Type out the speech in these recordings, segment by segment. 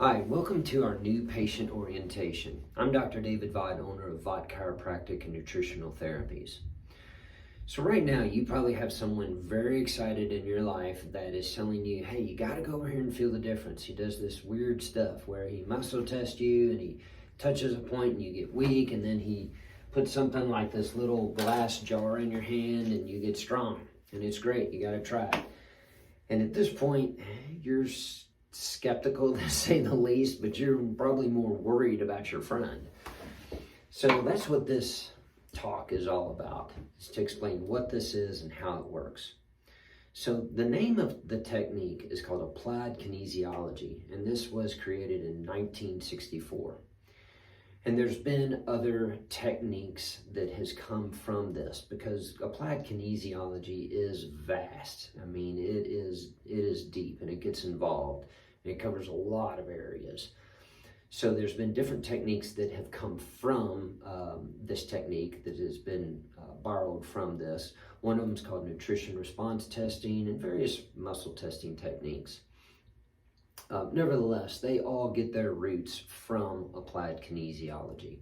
Hi, welcome to our new patient orientation. I'm Dr. David Vaught, owner of Vaught Chiropractic and Nutritional Therapies. So right now, you probably have someone very excited in your life that is telling you, hey, you got to go over here and feel the difference. He does this weird stuff where he muscle tests you and he touches a point and you get weak, and then he puts something like this little glass jar in your hand and you get strong. And it's great, you got to try it. And at this point, you're skeptical to say the least, but you're probably more worried about your friend. So that's what this talk is all about, is to explain what this is and how it works. So the name of the technique is called applied kinesiology, and this was created in 1964. And there's been other techniques that has come from this, because applied kinesiology is vast. I mean, it is deep and it gets involved and it covers a lot of areas. So there's been different techniques that have come from this technique that has been borrowed from this. One of them is called nutrition response testing and various muscle testing techniques. Nevertheless, they all get their roots from applied kinesiology.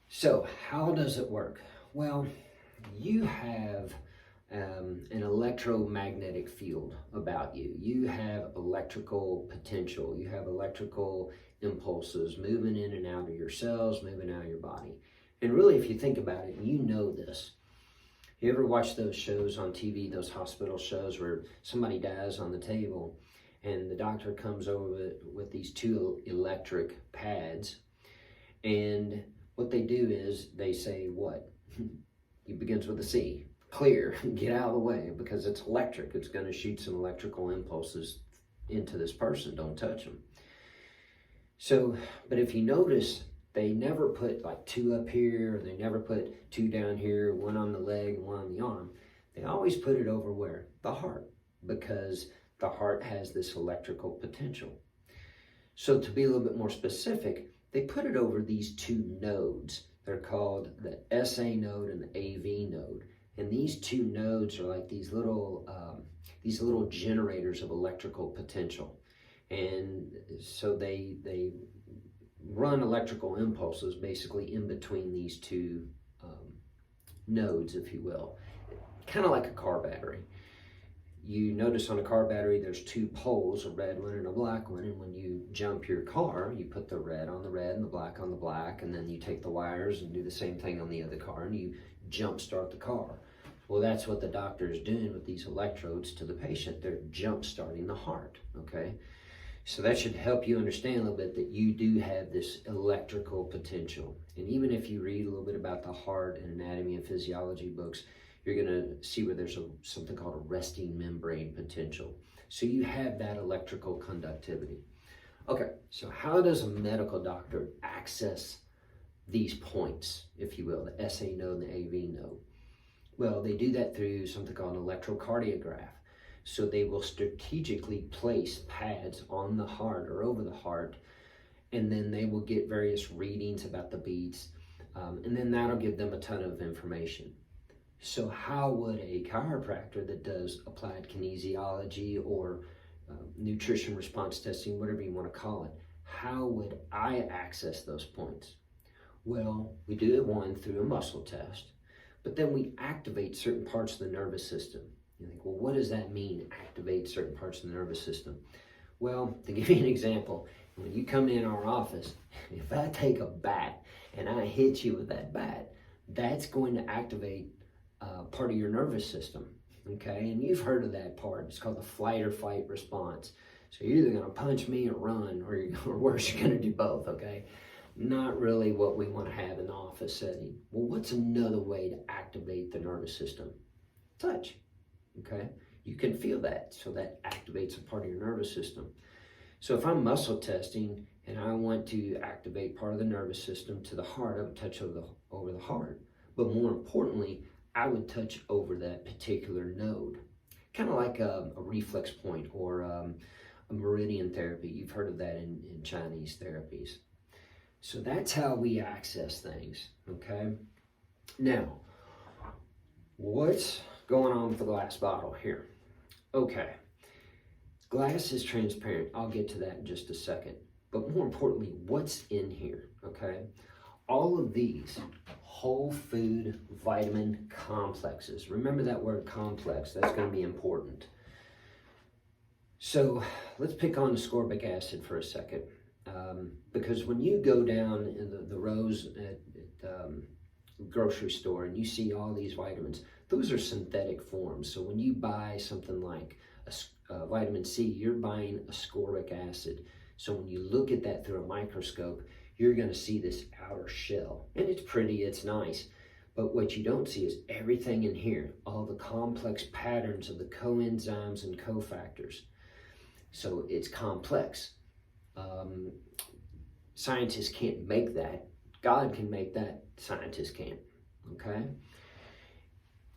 So how does it work? Well, you have an electromagnetic field about you. You have electrical potential. You have electrical impulses moving in and out of your cells, moving out of your body. And really, if you think about it, you know this. You ever watch those shows on TV, those hospital shows where somebody dies on the table and the doctor comes over with these two electric pads, and what they do is they say what? It begins with a C. Clear, get out of the way, because it's electric. It's going to shoot some electrical impulses into this person. Don't touch them. So, but if you notice, they never put like two up here, or they never put two down here, one on the leg and one on the arm. They always put it over where? The heart, because the heart has this electrical potential. So to be a little bit more specific, they put it over these two nodes. They're called the SA node and the AV node. And these two nodes are like these little generators of electrical potential. And so they run electrical impulses basically in between these two nodes, if you will. Kind of like a car battery. You notice on a car battery there's two poles, a red one and a black one, and when you jump your car, you put the red on the red and the black on the black, and then you take the wires and do the same thing on the other car, and you jump start the car. Well, that's what the doctor is doing with these electrodes to the patient. They're jump starting the heart, okay? So that should help you understand a little bit that you do have this electrical potential. And even if you read a little bit about the heart and anatomy and physiology books, you're going to see where there's something called a resting membrane potential. So you have that electrical conductivity. Okay, so how does a medical doctor access these points, if you will, the SA node and the AV node? Well, they do that through something called an electrocardiograph. So they will strategically place pads on the heart or over the heart, and then they will get various readings about the beats, and then that'll give them a ton of information. So how would a chiropractor that does applied kinesiology or nutrition response testing, whatever you want to call it, how would I access those points? Well, we do it through a muscle test, but then we activate certain parts of the nervous system. You think, well, what does that mean, activate certain parts of the nervous system? Well, to give you an example, when you come in our office, if I take a bat and I hit you with that bat, that's going to activate part of your nervous system, okay? And you've heard of that part. It's called the flight or fight response. So you're either going to punch me or run, or worse, you're going to do both, okay? Not really what we want to have in the office setting. Well, what's another way to activate the nervous system? Touch, okay? You can feel that, so that activates a part of your nervous system. So if I'm muscle testing and I want to activate part of the nervous system to the heart, I would touch over the heart. But more importantly, I would touch over that particular node. Kind of like a reflex point or a meridian therapy. You've heard of that in Chinese therapies. So that's how we access things, okay? Now, what's going on with the glass bottle here? Okay, Glass is transparent. I'll get to that in just a second. But more importantly, what's in here, okay? All of these whole food vitamin complexes. Remember that word complex. That's going to be important. So let's pick on ascorbic acid for a second. Because when you go down in the rows at grocery store and you see all these vitamins, those are synthetic forms. So when you buy something like vitamin C, you're buying ascorbic acid. So when you look at that through a microscope, you're going to see this outer shell. And it's pretty, it's nice. But what you don't see is everything in here, all the complex patterns of the coenzymes and cofactors. So it's complex. Scientists can't make that. God can make that. Scientists can't. Okay?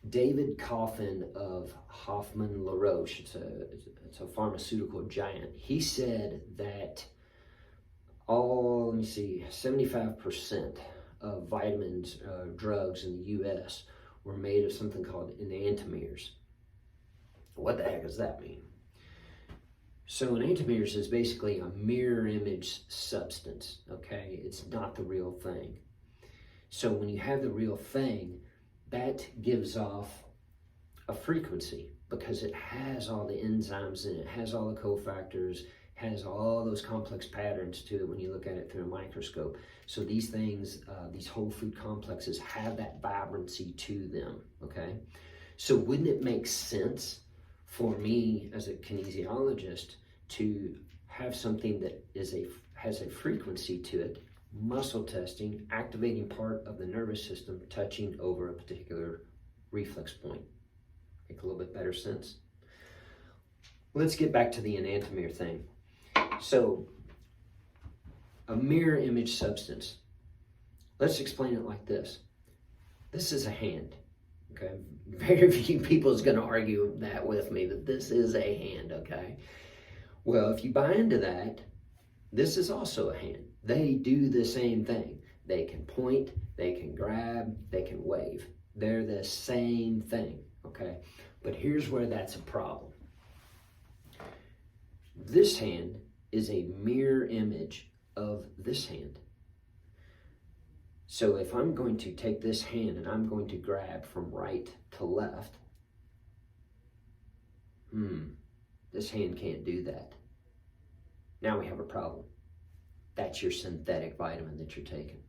David Coffin of Hoffman LaRoche, it's a pharmaceutical giant. He said that 75% of vitamins, drugs in the U.S. were made of something called enantiomers. What the heck does that mean? So enantiomers is basically a mirror image substance, okay? It's not the real thing. So when you have the real thing, that gives off a frequency because it has all the enzymes in it, has all the cofactors, has all those complex patterns to it when you look at it through a microscope. So these things, these whole food complexes have that vibrancy to them, okay? So wouldn't it make sense for me as a kinesiologist to have something that has a frequency to it, muscle testing, activating part of the nervous system, touching over a particular reflex point? Make a little bit better sense? Let's get back to the enantiomer thing. So, a mirror image substance. Let's explain it like this. This is a hand, okay? Very few people is going to argue that with me, that this is a hand, okay? Well, if you buy into that, this is also a hand. They do the same thing. They can point, they can grab, they can wave. They're the same thing, okay? But here's where that's a problem. This hand is a mirror image of this hand. So if I'm going to take this hand and I'm going to grab from right to left, this hand can't do that. Now we have a problem. That's your synthetic vitamin that you're taking.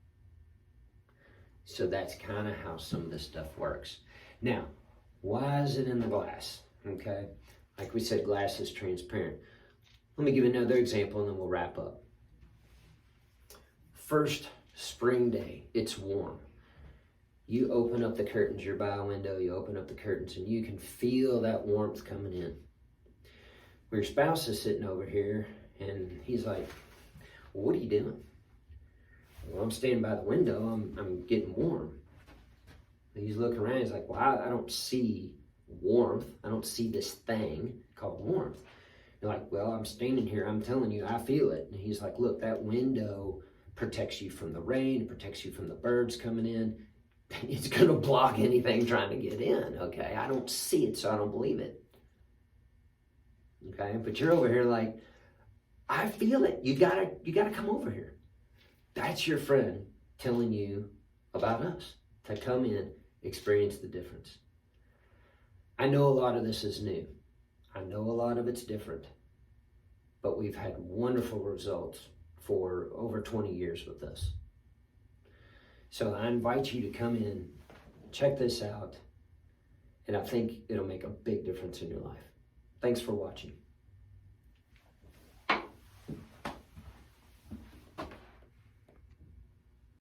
So that's kind of how some of this stuff works. Now, why is it in the glass? Okay, like we said, glass is transparent. Let me give you another example and then we'll wrap up. First spring day, it's warm. You open up the curtains, you're by a window, you open up the curtains and you can feel that warmth coming in. Well, your spouse is sitting over here and he's like, well, what are you doing? Well, I'm standing by the window, I'm getting warm. And he's looking around, he's like, well, I don't see warmth. I don't see this thing called warmth. You're like, well, I'm standing here, I'm telling you, I feel it. And he's like, look, that window protects you from the rain, it protects you from the birds coming in. It's gonna block anything trying to get in, okay? I don't see it, so I don't believe it. Okay, but you're over here like, I feel it, you gotta come over here. That's your friend telling you about us, to come in, experience the difference. I know a lot of this is new. I know a lot of it's different, but we've had wonderful results for over 20 years with this. So I invite you to come in, check this out, and I think it'll make a big difference in your life. Thanks for watching.